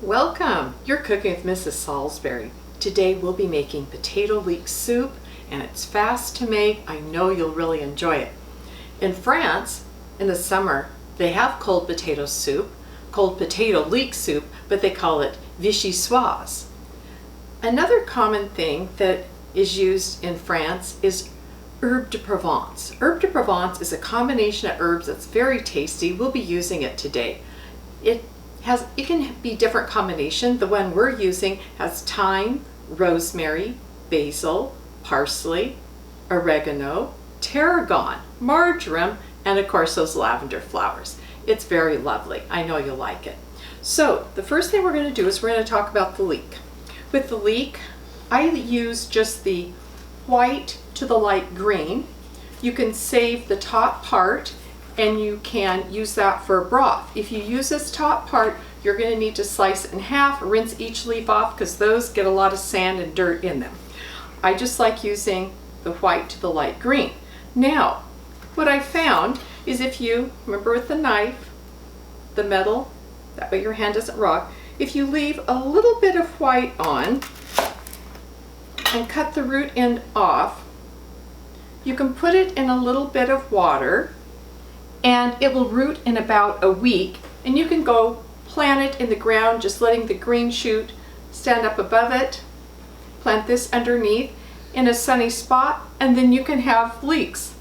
Welcome! You're cooking with Mrs. Salisbury. Today we'll be making potato leek soup, and it's fast to make. I know you'll really enjoy it. In France, in the summer, they have cold potato soup, cold potato leek soup, but they call it vichyssoise. Another common thing that is used in France is Herbes de Provence. Herbes de Provence is a combination of herbs that's very tasty. We'll be using it today. It can be different combination. The one we're using has thyme, rosemary, basil, parsley, oregano, tarragon, marjoram, and of course those lavender flowers. It's very lovely. I know you'll like it. So the first thing we're going to do is we're going to talk about the leek. With the leek, I use just the white to the light green. You can save the top part and you can use that for a broth. If you use this top part, you're going to need to slice it in half, rinse each leaf off because those get a lot of sand and dirt in them. I just like using the white to the light green. Now, what I found is if you, remember with the knife, the metal, that way your hand doesn't rock, if you leave a little bit of white on and cut the root end off, you can put it in a little bit of water and it will root in about a week, and you can go plant it in the ground, just letting the green shoot stand up above it. Plant this underneath in a sunny spot, and then you can have leeks.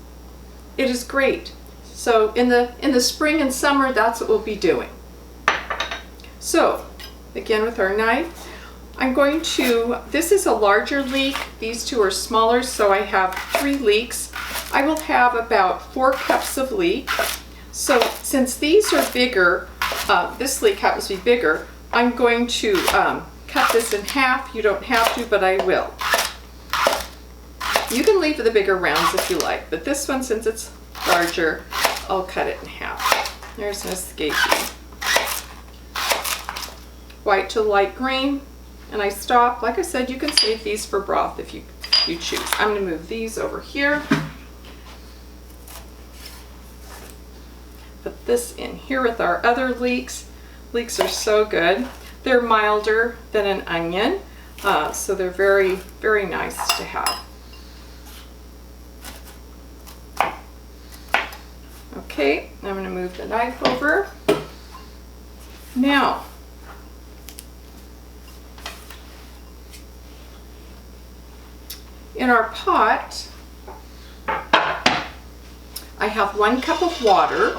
It is great. So in the spring and summer, that's what we'll be doing. So again with our knife, I'm going to, this is a larger leek, these two are smaller, so I have 3 leeks. I will have about 4 cups of leek. So since these are bigger, this leek happens to be bigger, I'm going to cut this in half. You don't have to, but I will. You can leave the bigger rounds if you like, but this one, since it's larger, I'll cut it in half. There's an escape. White to light green, and I stop. Like I said, you can save these for broth if you choose. I'm going to move these over here. Put this in here with our other leeks. Leeks are so good. They're milder than an onion, so they're very, very nice to have. Okay, I'm going to move the knife over. Now, in our pot, I have 1 cup of water.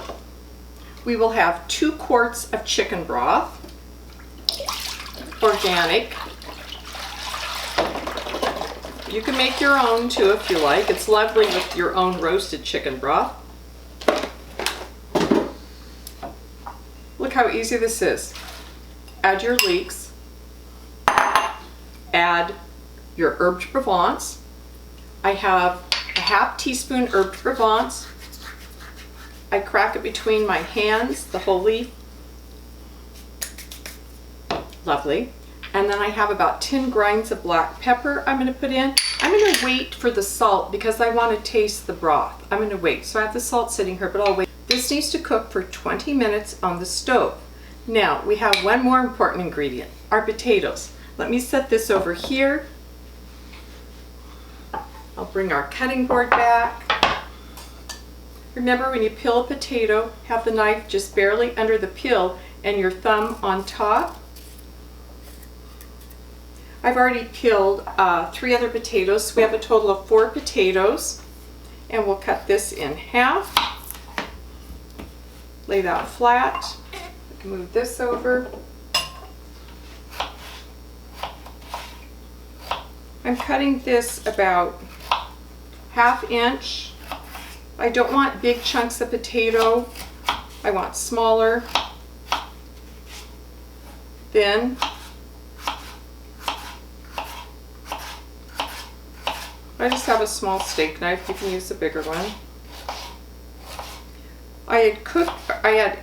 We will have 2 quarts of chicken broth, organic. You can make your own too if you like. It's lovely with your own roasted chicken broth. Look how easy this is. Add your leeks, add your Herbes de Provence. I have a half teaspoon Herbes de Provence. I crack it between my hands, the whole leaf. Lovely. And then I have about 10 grinds of black pepper I'm going to put in. I'm going to wait for the salt because I want to taste the broth. I'm going to wait. So I have the salt sitting here, but I'll wait. This needs to cook for 20 minutes on the stove. Now, we have one more important ingredient, our potatoes. Let me set this over here. I'll bring our cutting board back. Remember, when you peel a potato, have the knife just barely under the peel and your thumb on top. I've already peeled 3 other potatoes, so we have a total of 4 potatoes. And we'll cut this in half. Lay that flat. I can move this over. I'm cutting this about 1/2 inch. I don't want big chunks of potato. I want smaller, thin. I just have a small steak knife. You can use a bigger one. I had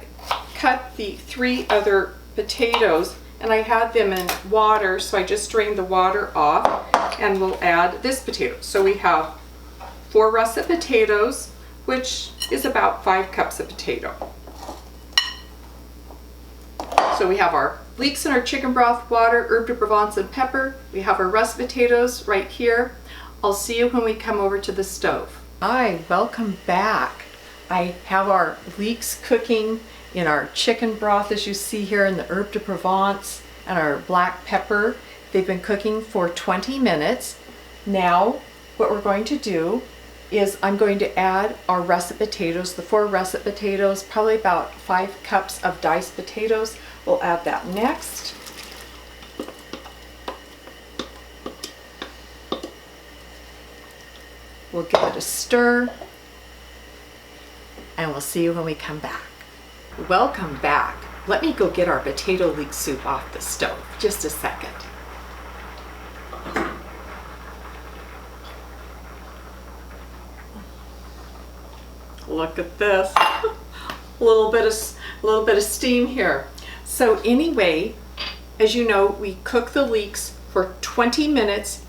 cut the 3 other potatoes and I had them in water, so I just drained the water off, and we'll add this potato. So we have 4 russet potatoes, which is about 5 cups of potato. So we have our leeks in our chicken broth, water, Herbes de Provence, and pepper. We have our russet potatoes right here. I'll see you when we come over to the stove. Hi, welcome back. I have our leeks cooking in our chicken broth, as you see here, in the Herbes de Provence and our black pepper. They've been cooking for 20 minutes. Now, what we're going to do is I'm going to add our russet potatoes, the 4 russet potatoes, probably about 5 cups of diced potatoes. We'll add that next. We'll give it a stir, and we'll see you when we come back. Welcome back. Let me go get our potato leek soup off the stove. Just a second. Look at this. a little bit of steam here. So anyway, as you know, we cook the leeks for 20 minutes.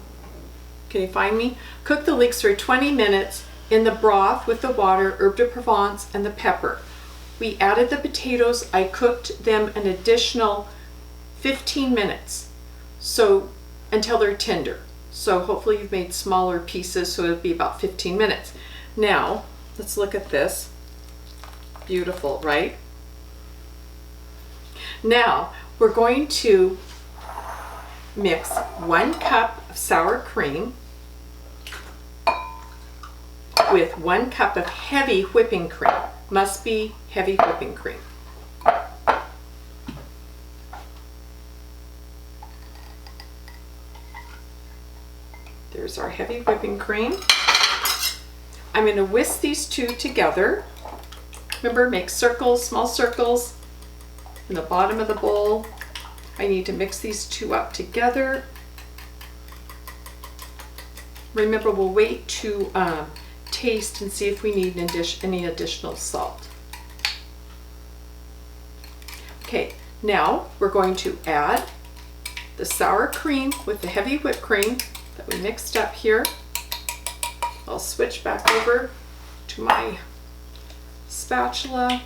Can you find me? Cook the leeks for 20 minutes in the broth with the water, Herbes de Provence, and the pepper. We added the potatoes. I cooked them an additional 15 minutes, so until they're tender. So hopefully you've made smaller pieces, so it'll be about 15 minutes. Now, let's look at this. Beautiful, right? Now, we're going to mix 1 cup of sour cream with 1 cup of heavy whipping cream. Must be heavy whipping cream. There's our heavy whipping cream. I'm going to whisk these two together. Remember, make circles, small circles in the bottom of the bowl. I need to mix these two up together. Remember, we'll wait to taste and see if we need any additional salt. Okay, now we're going to add the sour cream with the heavy whipped cream that we mixed up here. I'll switch back over to my spatula.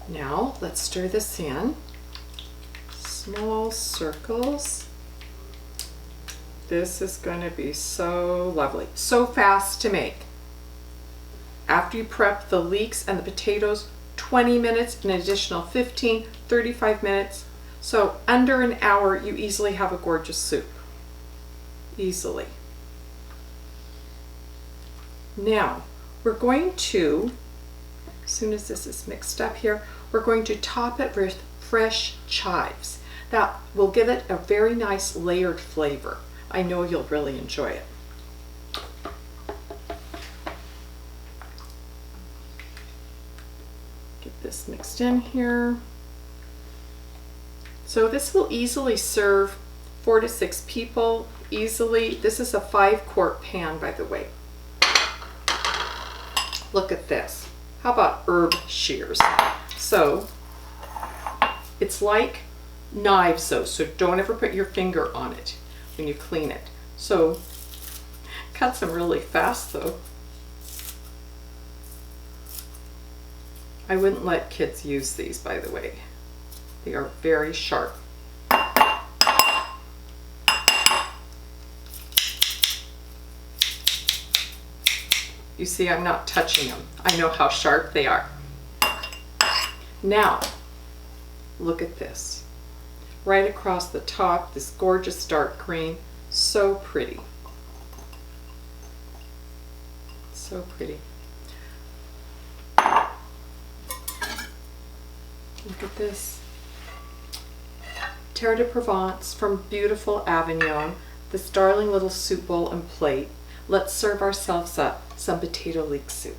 Now let's stir this in. Small circles. This is going to be so lovely. So fast to make. After you prep the leeks and the potatoes, 20 minutes, an additional 15, 35 minutes. So under an hour, you easily have a gorgeous soup. Easily. Now, we're going to, as soon as this is mixed up here, we're going to top it with fresh chives. That will give it a very nice layered flavor. I know you'll really enjoy it. Get this mixed in here. So this will easily serve 4 to 6 people, easily. This is a 5-quart pan, by the way. Look at this. How about herb shears? So it's like knives though, so don't ever put your finger on it when you clean it. So cuts them really fast though. I wouldn't let kids use these, by the way. They are very sharp. You see, I'm not touching them. I know how sharp they are. Now, look at this. Right across the top, this gorgeous dark green. So pretty. So pretty. Look at this. Herbes de Provence from beautiful Avignon. This darling little soup bowl and plate. Let's serve ourselves up some potato leek soup.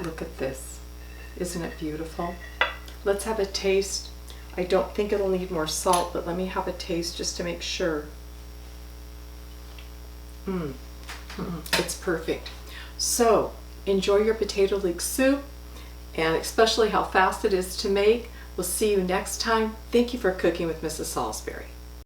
Look at this. Isn't it beautiful? Let's have a taste. I don't think it'll need more salt, but let me have a taste just to make sure. It's perfect. So enjoy your potato leek soup, and especially how fast it is to make. We'll see you next time. Thank you for cooking with Mrs. Salisbury.